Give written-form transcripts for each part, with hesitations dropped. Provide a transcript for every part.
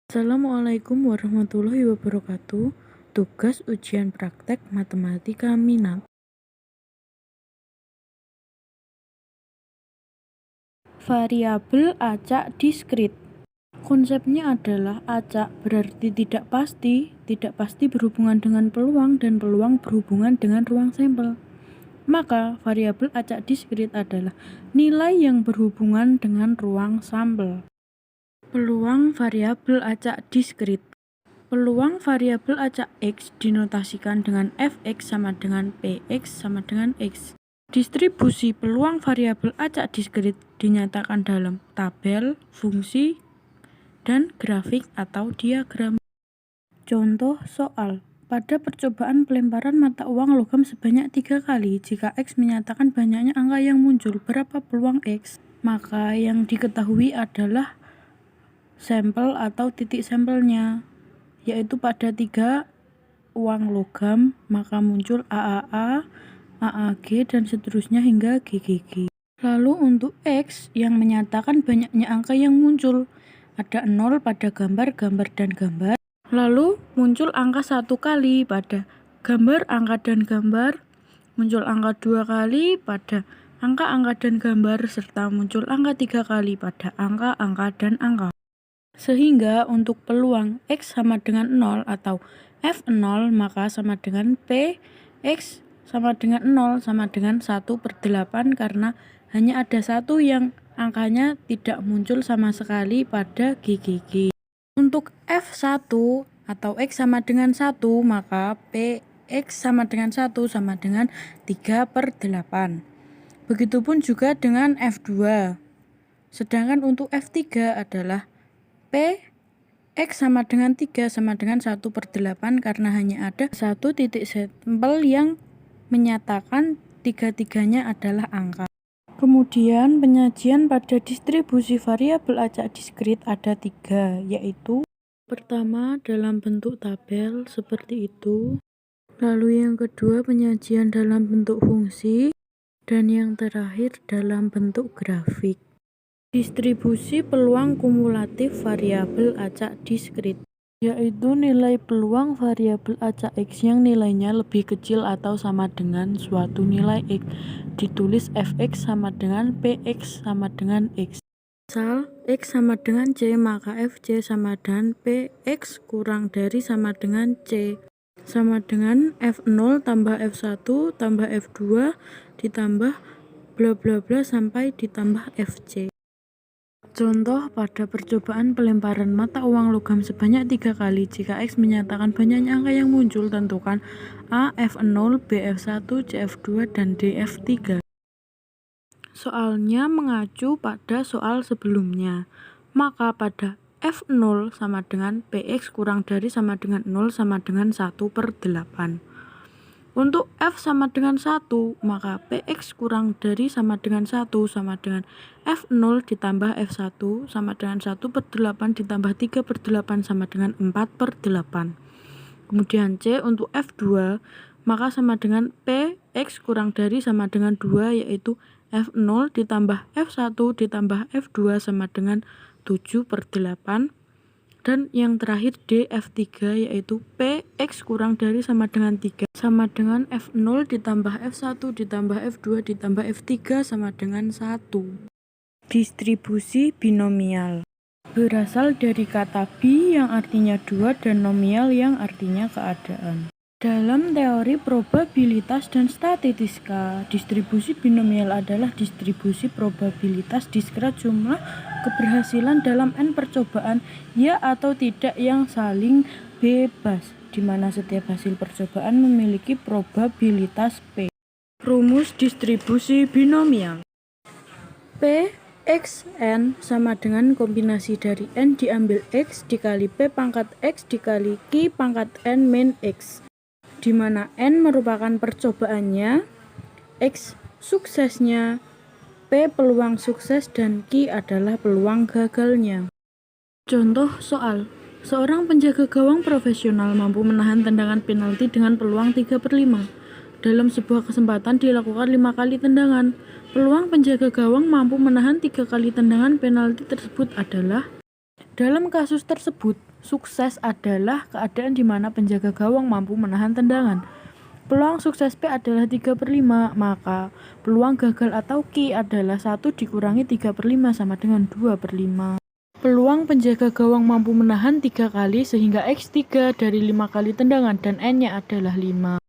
Assalamualaikum warahmatullahi wabarakatuh. Tugas ujian praktek matematika minat. Variabel acak diskrit. Konsepnya adalah acak berarti tidak pasti berhubungan dengan peluang, dan peluang berhubungan dengan ruang sampel. Maka variabel acak diskrit adalah nilai yang berhubungan dengan ruang sampel. Peluang variabel acak diskrit. Peluang variabel acak X dinotasikan dengan Fx sama dengan Px sama dengan X. Distribusi peluang variabel acak diskrit dinyatakan dalam tabel, fungsi, dan grafik atau diagram. Contoh soal. Pada percobaan pelemparan mata uang logam sebanyak 3 kali, jika X menyatakan banyaknya angka yang muncul, berapa peluang X? Maka yang diketahui adalah sampel atau titik sampelnya, yaitu pada 3 uang logam, maka muncul AAA, AAG, dan seterusnya hingga GGG. Lalu untuk X yang menyatakan banyaknya angka yang muncul, ada 0 pada gambar, dan gambar. Lalu muncul angka 1 kali pada gambar, angka, dan gambar. Muncul angka 2 kali pada angka, dan gambar, serta muncul angka 3 kali pada angka, dan angka. Sehingga untuk peluang X sama dengan 0 atau F0 maka sama dengan P X sama dengan 0 sama dengan 1/8, karena hanya ada satu yang angkanya tidak muncul sama sekali pada GGG. Untuk F1 atau X sama dengan 1 maka P X sama dengan 1 sama dengan 3/8. Begitupun juga dengan F2. Sedangkan untuk F3 adalah P X sama dengan 3 sama dengan 1/8, karena hanya ada satu titik sampel yang menyatakan tiga-tiganya adalah angka. Kemudian penyajian pada distribusi variabel acak diskrit ada 3, yaitu pertama dalam bentuk tabel seperti itu, lalu yang kedua penyajian dalam bentuk fungsi, dan yang terakhir dalam bentuk grafik. Distribusi peluang kumulatif variabel acak diskrit, yaitu nilai peluang variabel acak X yang nilainya lebih kecil atau sama dengan suatu nilai X, ditulis Fx sama dengan Px sama dengan X. Misal X sama dengan C, maka Fc sama dengan Px kurang dari sama dengan C, sama dengan F0 tambah F1 tambah F2 ditambah bla bla bla sampai ditambah Fc. Contoh pada percobaan pelemparan mata uang logam sebanyak 3 kali, jika X menyatakan banyaknya angka yang muncul, tentukan A F0, B F1, C F2, dan D F3. Soalnya mengacu pada soal sebelumnya, maka pada F0 sama dengan Px kurang dari sama dengan 0 sama dengan 1/8. Untuk F sama dengan 1, maka Px kurang dari sama dengan 1 sama dengan F0 ditambah F1 sama dengan 1/8 ditambah 3/8 sama dengan 4/8. Kemudian C untuk F2, maka sama dengan Px kurang dari sama dengan 2, yaitu F0 ditambah F1 ditambah F2 sama dengan 7/8. Dan yang terakhir D F3, yaitu Px kurang dari sama dengan 3 sama dengan F0 ditambah F1 ditambah F2 ditambah F3 sama dengan 1. Distribusi binomial berasal dari kata bi yang artinya 2 dan nomial yang artinya keadaan. Dalam teori probabilitas dan statistika, distribusi binomial adalah distribusi probabilitas diskret jumlah keberhasilan dalam n percobaan ya atau tidak yang saling bebas, di mana setiap hasil percobaan memiliki probabilitas P. Rumus distribusi binomial. P X n sama dengan kombinasi dari n diambil X dikali P pangkat X dikali Q pangkat n min X, di mana n merupakan percobaannya, X suksesnya, P peluang sukses, dan Q adalah peluang gagalnya. Contoh soal. Seorang penjaga gawang profesional mampu menahan tendangan penalti dengan peluang 3/5. Dalam sebuah kesempatan dilakukan 5 kali tendangan. Peluang penjaga gawang mampu menahan 3 kali tendangan penalti tersebut adalah Dalam kasus tersebut, sukses adalah keadaan di mana penjaga gawang mampu menahan tendangan. Peluang sukses P adalah 3/5, maka peluang gagal atau Q adalah 1 dikurangi 3/5 sama dengan 2/5. Peluang penjaga gawang mampu menahan 3 kali sehingga X3 dari 5 kali tendangan dan N-nya adalah 5.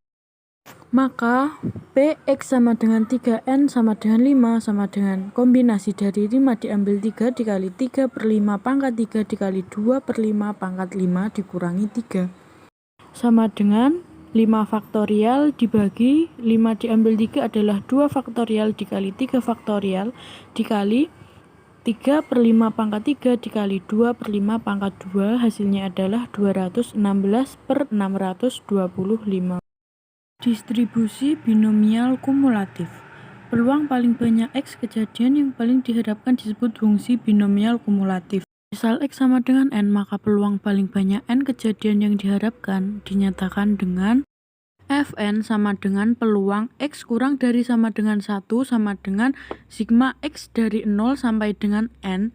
Maka Px sama dengan 3N sama dengan 5 sama dengan kombinasi dari 5 diambil 3 dikali 3/5 pangkat 3 dikali 2/5 pangkat 5 dikurangi 3 sama dengan 5 faktorial dibagi 5 diambil 3 adalah 2 faktorial dikali 3 faktorial dikali 3/5 pangkat 3 dikali 2/5 pangkat 2 hasilnya adalah 216/625. Distribusi binomial kumulatif. Peluang paling banyak X kejadian yang paling diharapkan disebut fungsi binomial kumulatif. Misal X sama dengan N, maka peluang paling banyak N kejadian yang diharapkan dinyatakan dengan Fn sama dengan peluang X kurang dari sama dengan 1 sama dengan sigma X dari 0 sampai dengan N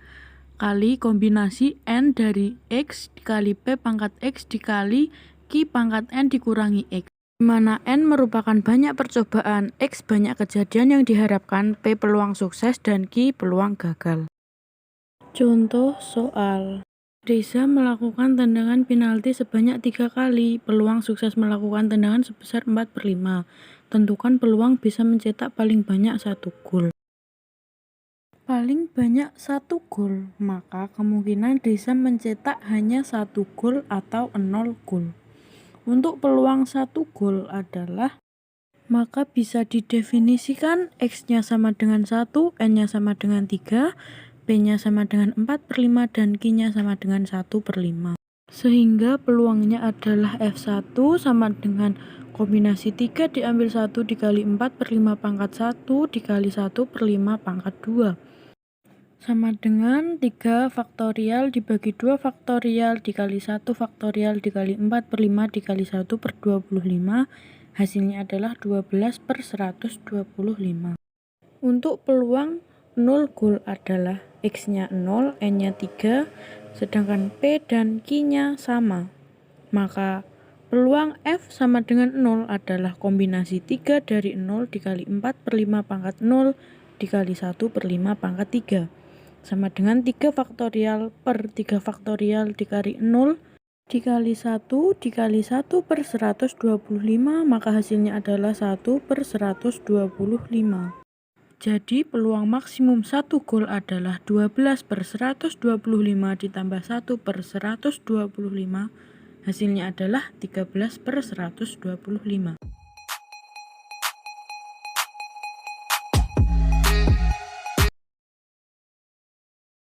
kali kombinasi N dari X dikali P pangkat X dikali Q pangkat N dikurangi X. Di mana N merupakan banyak percobaan, X banyak kejadian yang diharapkan, P peluang sukses, dan Q peluang gagal. Contoh soal. Reza melakukan tendangan penalti sebanyak 3 kali, peluang sukses melakukan tendangan sebesar 4/5. Tentukan peluang bisa mencetak paling banyak 1 gol. Paling banyak 1 gol, maka kemungkinan Reza mencetak hanya 1 gol atau 0 gol. Untuk peluang 1 gol adalah, maka bisa didefinisikan X-nya sama dengan 1, N-nya sama dengan 3, P-nya sama dengan 4/5, dan Q-nya sama dengan 1/5. Sehingga peluangnya adalah F1 sama dengan kombinasi 3 diambil 1 dikali 4/5 pangkat 1 dikali 1/5 pangkat 2. Sama dengan 3 faktorial dibagi 2 faktorial dikali 1 faktorial dikali 4/5 dikali 1/25, hasilnya adalah 12/125. Untuk peluang 0 gol adalah X-nya 0, N-nya 3, sedangkan P dan Q-nya sama. Maka peluang F sama dengan 0 adalah kombinasi 3 dari 0 dikali 4/5 pangkat 0 dikali 1/5 pangkat 3. Sama dengan 3 faktorial per 3 faktorial dikali 0 dikali 1 dikali 1/125, maka hasilnya adalah 1/125. Jadi peluang maksimum 1 gol adalah 12/125 ditambah 1/125, hasilnya adalah 13/125.